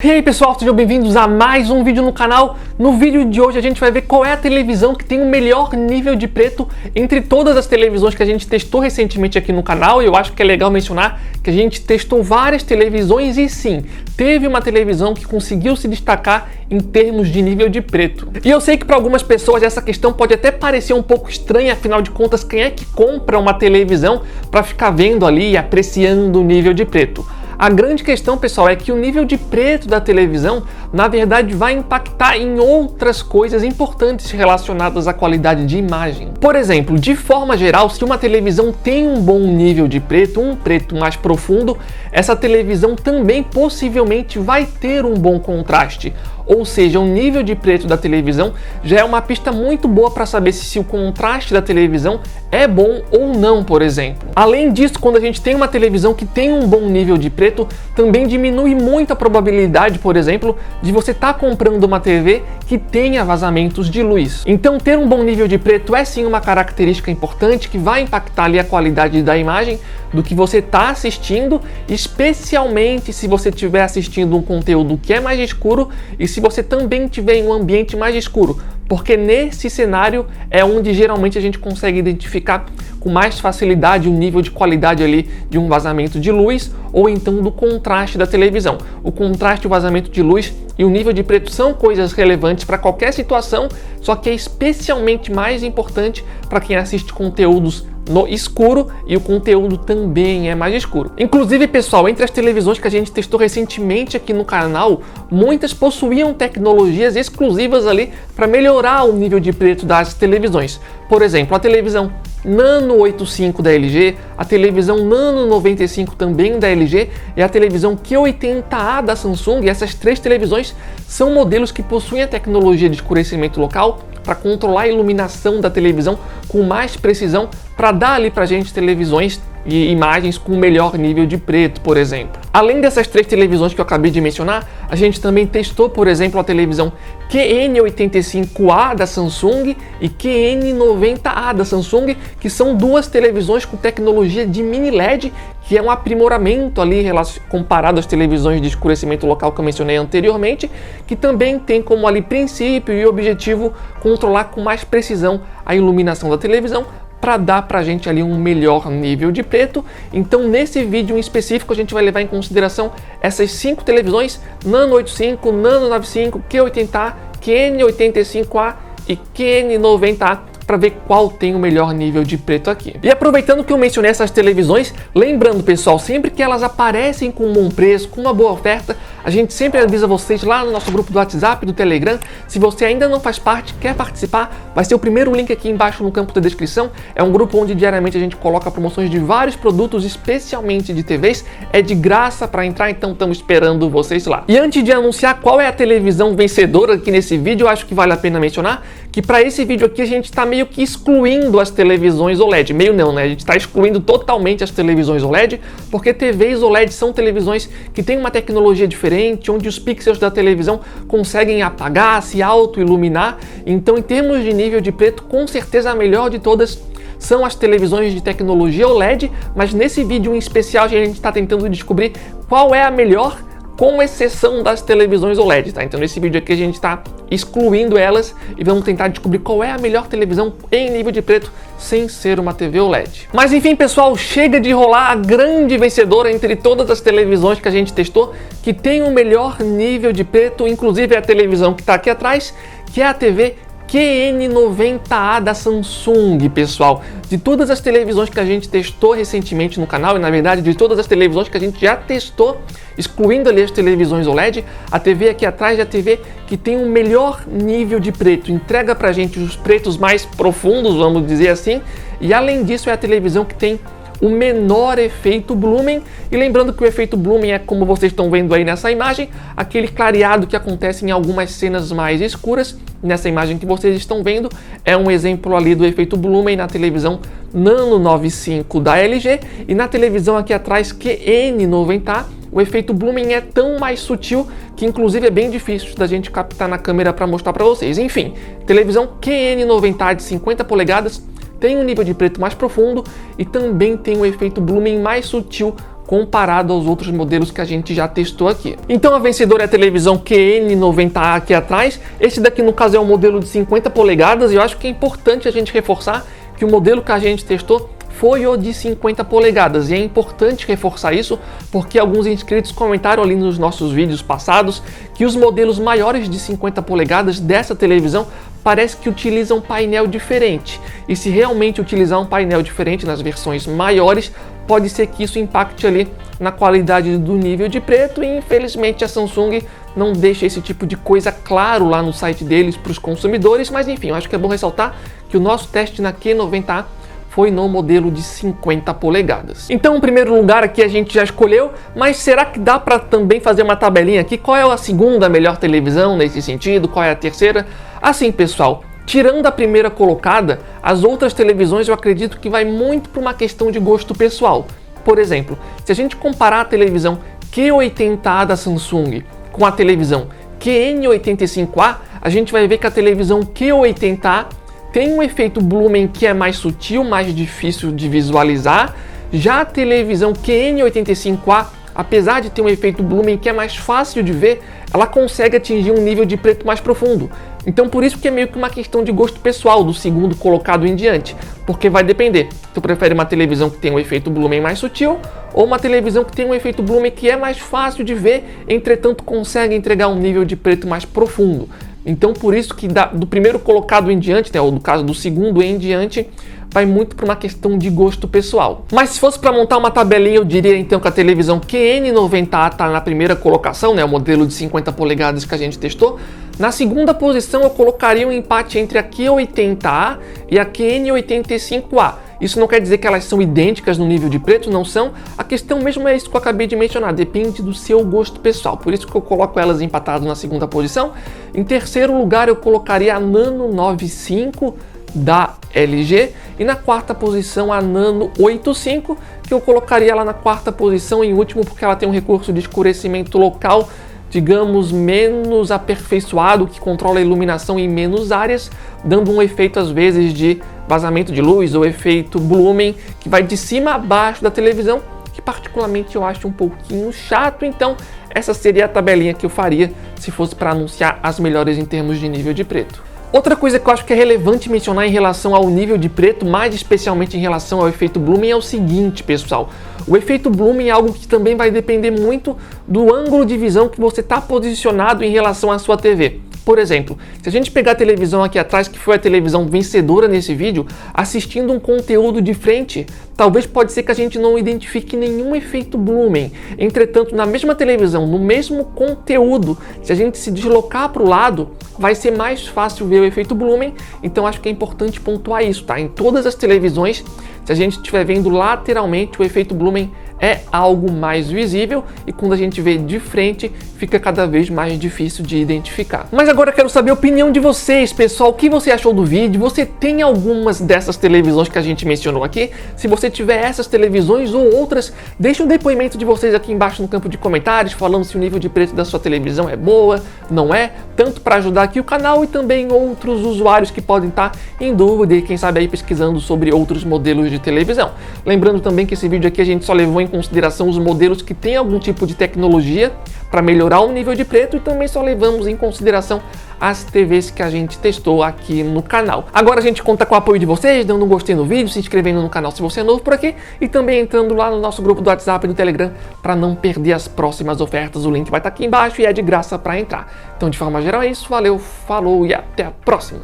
E aí pessoal, sejam bem-vindos a mais um vídeo no canal. No vídeo de hoje a gente vai ver qual é a televisão que tem o melhor nível de preto entre todas as televisões que a gente testou recentemente aqui no canal. E eu acho que é legal mencionar que a gente testou várias televisões e sim, teve uma televisão que conseguiu se destacar em termos de nível de preto. E eu sei que para algumas pessoas essa questão pode até parecer um pouco estranha, afinal de contas, quem é que compra uma televisão para ficar vendo ali e apreciando o nível de preto? A grande questão, pessoal, é que o nível de preto da televisão, na verdade, vai impactar em outras coisas importantes relacionadas à qualidade de imagem. Por exemplo, de forma geral, se uma televisão tem um bom nível de preto, um preto mais profundo, essa televisão também possivelmente vai ter um bom contraste. Ou seja, o nível de preto da televisão já é uma pista muito boa para saber se o contraste da televisão é bom ou não, por exemplo. Além disso, quando a gente tem uma televisão que tem um bom nível de preto, também diminui muito a probabilidade, por exemplo, de você estar comprando uma TV que tenha vazamentos de luz. Então, ter um bom nível de preto é sim uma característica importante que vai impactar ali a qualidade da imagem do que você está assistindo, especialmente se você estiver assistindo um conteúdo que é mais escuro e se você também estiver em um ambiente mais escuro, porque nesse cenário é onde geralmente a gente consegue identificar com mais facilidade o nível de qualidade ali de um vazamento de luz ou então do contraste da televisão. O contraste, o vazamento de luz e o nível de preto são coisas relevantes para qualquer situação, só que é especialmente mais importante para quem assiste conteúdos no escuro e o conteúdo também é mais escuro. Inclusive, pessoal, entre as televisões que a gente testou recentemente aqui no canal, muitas possuíam tecnologias exclusivas ali para melhorar o nível de preto das televisões. Por exemplo, a televisão Nano 85 da LG, a televisão Nano 95 também da LG e a televisão Q80A da Samsung. E essas três televisões são modelos que possuem a tecnologia de escurecimento local para controlar a iluminação da televisão com mais precisão, para dar ali para a gente televisões e imagens com melhor nível de preto, por exemplo. Além dessas três televisões que eu acabei de mencionar, a gente também testou, por exemplo, a televisão QN85A da Samsung e QN90A da Samsung, que são duas televisões com tecnologia de mini LED, que é um aprimoramento ali comparado às televisões de escurecimento local que eu mencionei anteriormente, que também tem como ali princípio e objetivo controlar com mais precisão a iluminação da televisão, para dar pra gente ali um melhor nível de preto. Então nesse vídeo em específico a gente vai levar em consideração essas 5 televisões, Nano 85, Nano 95, Q80A, QN85A e QN90A, para ver qual tem o melhor nível de preto aqui. E aproveitando que eu mencionei essas televisões, lembrando, pessoal, sempre que elas aparecem com um bom preço, com uma boa oferta, a gente sempre avisa vocês lá no nosso grupo do WhatsApp, do Telegram. Se você ainda não faz parte, quer participar, vai ser o primeiro link aqui embaixo no campo da descrição. É um grupo onde diariamente a gente coloca promoções de vários produtos, especialmente de TVs. É de graça para entrar, então estamos esperando vocês lá. E antes de anunciar qual é a televisão vencedora aqui nesse vídeo, eu acho que vale a pena mencionar que para esse vídeo aqui a gente está meio que excluindo as televisões OLED. Meio não, né? A gente está excluindo totalmente as televisões OLED, porque TVs OLED são televisões que têm uma tecnologia diferente, onde os pixels da televisão conseguem apagar, se auto-iluminar. Então, em termos de nível de preto, com certeza a melhor de todas são as televisões de tecnologia OLED, mas nesse vídeo em especial a gente está tentando descobrir qual é a melhor, com exceção das televisões OLED, tá? Então nesse vídeo aqui a gente está excluindo elas e vamos tentar descobrir qual é a melhor televisão em nível de preto sem ser uma TV OLED. Mas enfim, pessoal, chega de rolar a grande vencedora entre todas as televisões que a gente testou, que tem o melhor nível de preto, inclusive a televisão que está aqui atrás, que é a TV QN90A da Samsung, pessoal. De todas as televisões que a gente testou recentemente no canal, e na verdade de todas as televisões que a gente já testou, excluindo ali as televisões OLED, a TV aqui atrás é a TV que tem o melhor nível de preto, entrega pra gente os pretos mais profundos, vamos dizer assim, e além disso é a televisão que tem o menor efeito blooming. E lembrando que o efeito blooming é, como vocês estão vendo aí nessa imagem, aquele clareado que acontece em algumas cenas mais escuras. Nessa imagem que vocês estão vendo é um exemplo ali do efeito blooming na televisão Nano 95 da LG, e na televisão aqui atrás QN90A o efeito blooming é tão mais sutil que inclusive é bem difícil da gente captar na câmera para mostrar para vocês. Enfim, televisão QN90A de 50 polegadas tem um nível de preto mais profundo e também tem um efeito blooming mais sutil comparado aos outros modelos que a gente já testou aqui. Então a vencedora é a televisão QN90A aqui atrás. Esse daqui no caso é um modelo de 50 polegadas e eu acho que é importante a gente reforçar que o modelo que a gente testou foi o de 50 polegadas, e é importante reforçar isso porque alguns inscritos comentaram ali nos nossos vídeos passados que os modelos maiores de 50 polegadas dessa televisão parece que utilizam um painel diferente, e se realmente utilizar um painel diferente nas versões maiores, pode ser que isso impacte ali na qualidade do nível de preto, e infelizmente a Samsung não deixa esse tipo de coisa claro lá no site deles para os consumidores, mas enfim, eu acho que é bom ressaltar que o nosso teste na Q90A foi no modelo de 50 polegadas. Então, em primeiro lugar aqui a gente já escolheu, mas será que dá para também fazer uma tabelinha aqui? Qual é a segunda melhor televisão nesse sentido? Qual é a terceira? Assim, pessoal, tirando a primeira colocada, as outras televisões eu acredito que vai muito para uma questão de gosto pessoal. Por exemplo, se a gente comparar a televisão Q80A da Samsung com a televisão QN85A, a gente vai ver que a televisão Q80A tem um efeito Blumen que é mais sutil, mais difícil de visualizar. Já a televisão QN85A, apesar de ter um efeito Blumen que é mais fácil de ver, ela consegue atingir um nível de preto mais profundo. Então por isso que é meio que uma questão de gosto pessoal do segundo colocado em diante, porque vai depender. Tu prefere uma televisão que tem um efeito Blumen mais sutil ou uma televisão que tem um efeito Blumen que é mais fácil de ver, entretanto consegue entregar um nível de preto mais profundo. Então por isso que do primeiro colocado em diante, né, ou no caso do segundo em diante, vai muito para uma questão de gosto pessoal. Mas se fosse para montar uma tabelinha, eu diria então que a televisão QN90A está na primeira colocação, né, o modelo de 50 polegadas que a gente testou. Na segunda posição eu colocaria um empate entre a Q80A e a QN85A. Isso não quer dizer que elas são idênticas no nível de preto, não são. A questão mesmo é isso que eu acabei de mencionar, depende do seu gosto pessoal. Por isso que eu coloco elas empatadas na segunda posição. Em terceiro lugar eu colocaria a Nano 95 da LG e na quarta posição a Nano 85, que eu colocaria ela na quarta posição em último porque ela tem um recurso de escurecimento local, digamos, menos aperfeiçoado, que controla a iluminação em menos áreas, dando um efeito às vezes de vazamento de luz ou efeito Blumen, que vai de cima a baixo da televisão, que particularmente eu acho um pouquinho chato. Então essa seria a tabelinha que eu faria se fosse para anunciar as melhores em termos de nível de preto. Outra coisa que eu acho que é relevante mencionar em relação ao nível de preto, mais especialmente em relação ao efeito Blumen, é o seguinte, pessoal. O efeito Blumen é algo que também vai depender muito do ângulo de visão que você está posicionado em relação à sua TV. Por exemplo, se a gente pegar a televisão aqui atrás, que foi a televisão vencedora nesse vídeo, assistindo um conteúdo de frente, talvez pode ser que a gente não identifique nenhum efeito Blumen. Entretanto, na mesma televisão, no mesmo conteúdo, se a gente se deslocar para o lado, vai ser mais fácil ver o efeito Blumen. Então acho que é importante pontuar isso, tá? Em todas as televisões, se a gente estiver vendo lateralmente, o efeito Blumen é algo mais visível, e quando a gente vê de frente, fica cada vez mais difícil de identificar. Mas agora eu quero saber a opinião de vocês, pessoal. O que você achou do vídeo? Você tem algumas dessas televisões que a gente mencionou aqui? Se você tiver essas televisões ou outras, deixe um depoimento de vocês aqui embaixo no campo de comentários, falando se o nível de preto da sua televisão é boa, não é, tanto para ajudar aqui o canal e também outros usuários que podem estar em dúvida e quem sabe aí pesquisando sobre outros modelos de televisão. Lembrando também que esse vídeo aqui a gente só levou em consideração os modelos que têm algum tipo de tecnologia para melhorar o nível de preto, e também só levamos em consideração as TVs que a gente testou aqui no canal. Agora a gente conta com o apoio de vocês, dando um gostei no vídeo, se inscrevendo no canal se você é novo por aqui, e também entrando lá no nosso grupo do WhatsApp e do Telegram para não perder as próximas ofertas. O link vai estar aqui embaixo e é de graça para entrar. Então, de forma geral é isso, valeu, falou e até a próxima!